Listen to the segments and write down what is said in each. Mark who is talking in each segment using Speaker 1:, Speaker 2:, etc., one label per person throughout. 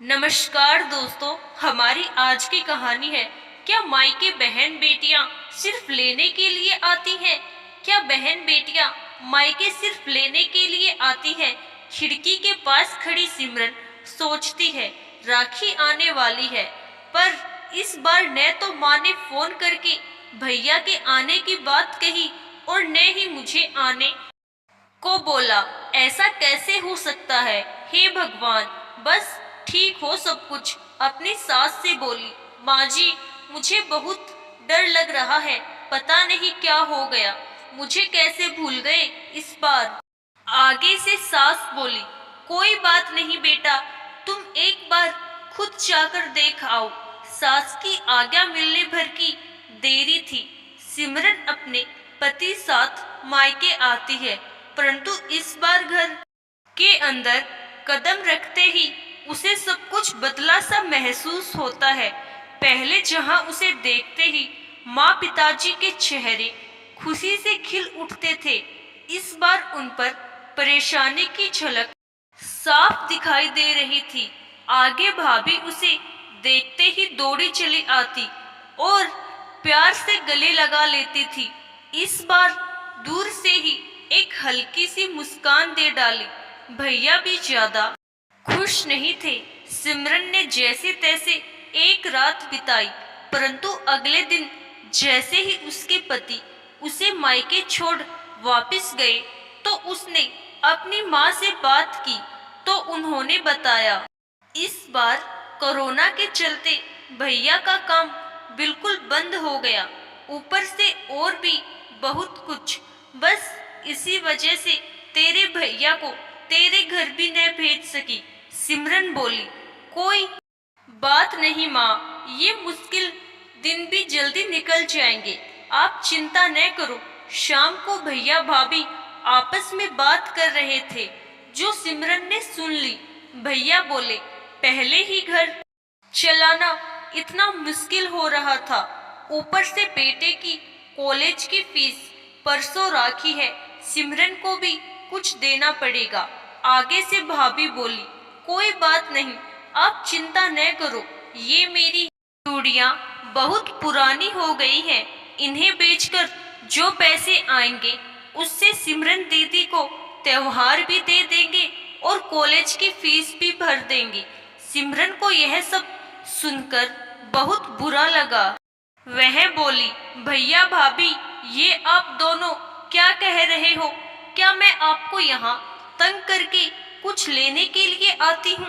Speaker 1: नमस्कार दोस्तों, हमारी आज की कहानी है। क्या मायके बहन बेटियां सिर्फ लेने के लिए आती हैं? क्या बहन बेटियां मायके सिर्फ लेने के लिए आती हैं? खिड़की के पास खड़ी सिमरन सोचती है, राखी आने वाली है, पर इस बार न तो माँ ने फोन करके भैया के आने की बात कही और न ही मुझे आने को बोला। ऐसा कैसे हो सकता है? हे भगवान, बस ठीक हो सब कुछ। अपनी सास से बोली, माँ जी, मुझे बहुत डर लग रहा है, पता नहीं क्या हो गया, मुझे कैसे भूल गए इस बार। आगे से सास बोली, कोई बात नहीं बेटा, तुम एक बार खुद जाकर देख आओ। सास की आज्ञा मिलने भर की देरी थी। सिमरन अपने पति साथ मायके आती है, परंतु इस बार घर के अंदर कदम रखते ही उसे सब कुछ बदला सा महसूस होता है। पहले जहां उसे देखते ही माँ पिताजी के चेहरे खुशी से खिल उठते थे, इस बार उन पर परेशानी की झलक साफ दिखाई दे रही थी। आगे भाभी उसे देखते ही दौड़ी चली आती और प्यार से गले लगा लेती थी। इस बार दूर से ही एक हल्की सी मुस्कान दे डाली। भैया भी ज्यादा खुश नहीं थे। सिमरन ने जैसे तैसे एक रात बिताई, परंतु अगले दिन जैसे ही उसके पति उसे मायके छोड़ वापस गए, तो उसने अपनी माँ से बात की, तो उन्होंने बताया इस बार कोरोना के चलते भैया का काम बिल्कुल बंद हो गया, ऊपर से और भी बहुत कुछ। बस इसी वजह से तेरे भैया को तेरे घर भी न भेज सकी। सिमरन बोली, कोई बात नहीं माँ, ये मुश्किल दिन भी जल्दी निकल जाएंगे, आप चिंता न करो। शाम को भैया भाभी आपस में बात कर रहे थे, जो सिमरन ने सुन ली। भैया बोले, पहले ही घर चलाना इतना मुश्किल हो रहा था, ऊपर से बेटे की कॉलेज की फीस, परसों राखी है, सिमरन को भी कुछ देना पड़ेगा। आगे से भाभी बोली, कोई बात नहीं, आप चिंता न करो, ये मेरी चूड़ियाँ बहुत पुरानी हो गई हैं, इन्हें बेचकर जो पैसे आएंगे उससे सिमरन दीदी को त्योहार भी दे देंगे और कॉलेज की फीस भी भर देंगे। सिमरन को यह सब सुनकर बहुत बुरा लगा। वह बोली, भैया भाभी, ये आप दोनों क्या कह रहे हो? क्या मैं आपको यहाँ तंग करके कुछ लेने के लिए आती हूँ?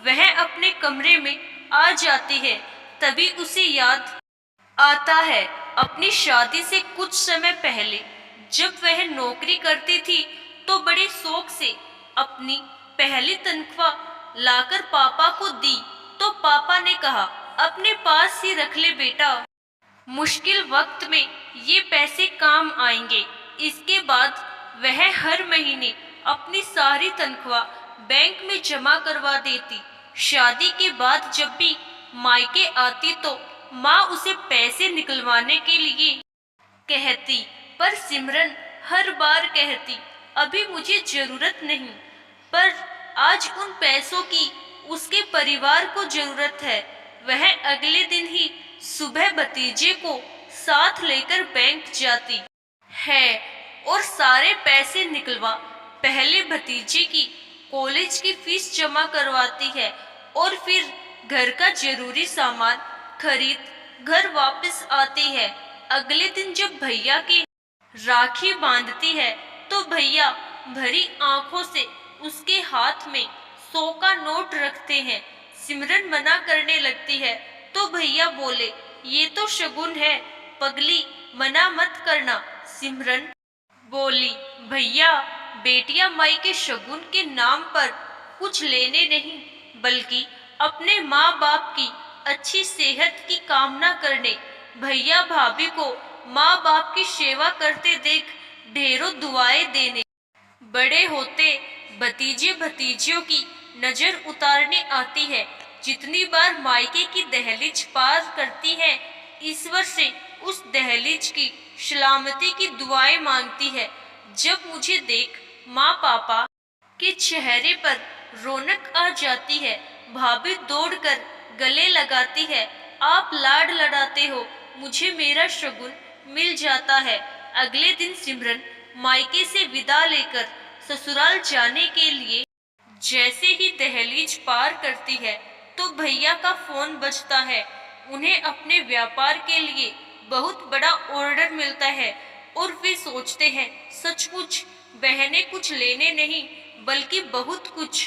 Speaker 1: वह अपने कमरे में आ जाती है, तभी उसे याद आता है अपनी शादी से कुछ समय पहले जब वह नौकरी करती थी, तो बड़े शौक से अपनी पहली तनख्वाह लाकर पापा को दी, तो पापा ने कहा, अपने पास ही रख ले बेटा, मुश्किल वक्त में ये पैसे काम आएंगे। इसके बाद वह हर महीने अपनी सारी तनख्वाह बैंक में जमा करवा देती। शादी के बाद जब भी मायके आती तो माँ उसे पैसे निकलवाने के लिए कहती, पर सिमरन हर बार कहती, अभी मुझे जरूरत नहीं। पर आज उन पैसों की उसके परिवार को जरूरत है। वह अगले दिन ही सुबह भतीजे को साथ लेकर बैंक जाती है और सारे पैसे निकलवा पहले भतीजे की कॉलेज की फीस जमा करवाती है और फिर घर का जरूरी सामान खरीद घर वापस आती है। अगले दिन जब भैया की राखी बांधती है, तो भैया भरी आंखों से उसके हाथ में 100 का नोट रखते हैं। सिमरन मना करने लगती है, तो भैया बोले, ये तो शगुन है, पगली, मना मत करना। सिमरन बोली, भैया, बेटियां माई के शगुन के नाम पर कुछ लेने नहीं, बल्कि अपने माँ बाप की अच्छी सेहत की कामना करने, भैया भाभी को माँ बाप की सेवा करते देख ढेरों दुआएं देने, बड़े होते भतीजे भतीजियों की नजर उतारने आती है। जितनी बार मायके की दहलीज पार करती है, ईश्वर से उस दहलीज की सलामती की दुआएं मांगती है। जब मुझे देख माँ पापा के चेहरे पर रौनक आ जाती है, भाभी दौड़कर गले लगाती है, आप लाड लड़ाते हो, मुझे मेरा शगुन मिल जाता है। अगले दिन सिमरन मायके से विदा लेकर ससुराल जाने के लिए जैसे ही दहलीज पार करती है तो भैया का फोन बजता है। उन्हें अपने व्यापार के लिए बहुत बड़ा ऑर्डर मिलता है और वे सोचते हैं सचमुच बहनें कुछ लेने नहीं बल्कि बहुत कुछ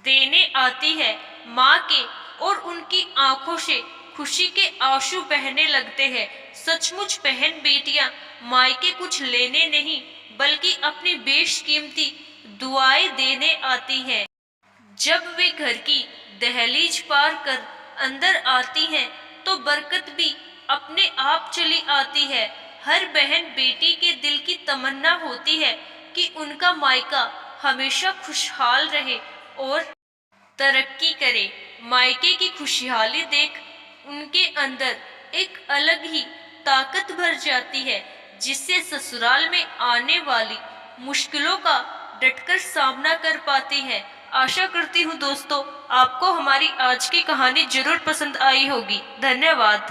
Speaker 1: देने आती है। माँ के और उनकी आंखों से खुशी के आंसू बहने लगते हैं। सचमुच बहन बेटियां मायके कुछ लेने नहीं बल्कि अपनी बेशकीमती दुआएं देने आती हैं। जब वे घर की दहलीज पार कर अंदर आती हैं तो बरकत भी अपने आप चली आती है। हर बहन बेटी के दिल की तमन्ना होती है कि उनका मायका हमेशा खुशहाल रहे और तरक्की करे। मायके की खुशहाली देख उनके अंदर एक अलग ही ताकत भर जाती है जिससे ससुराल में आने वाली मुश्किलों का डटकर सामना कर पाती है। आशा करती हूँ दोस्तों आपको हमारी आज की कहानी जरूर पसंद आई होगी। धन्यवाद।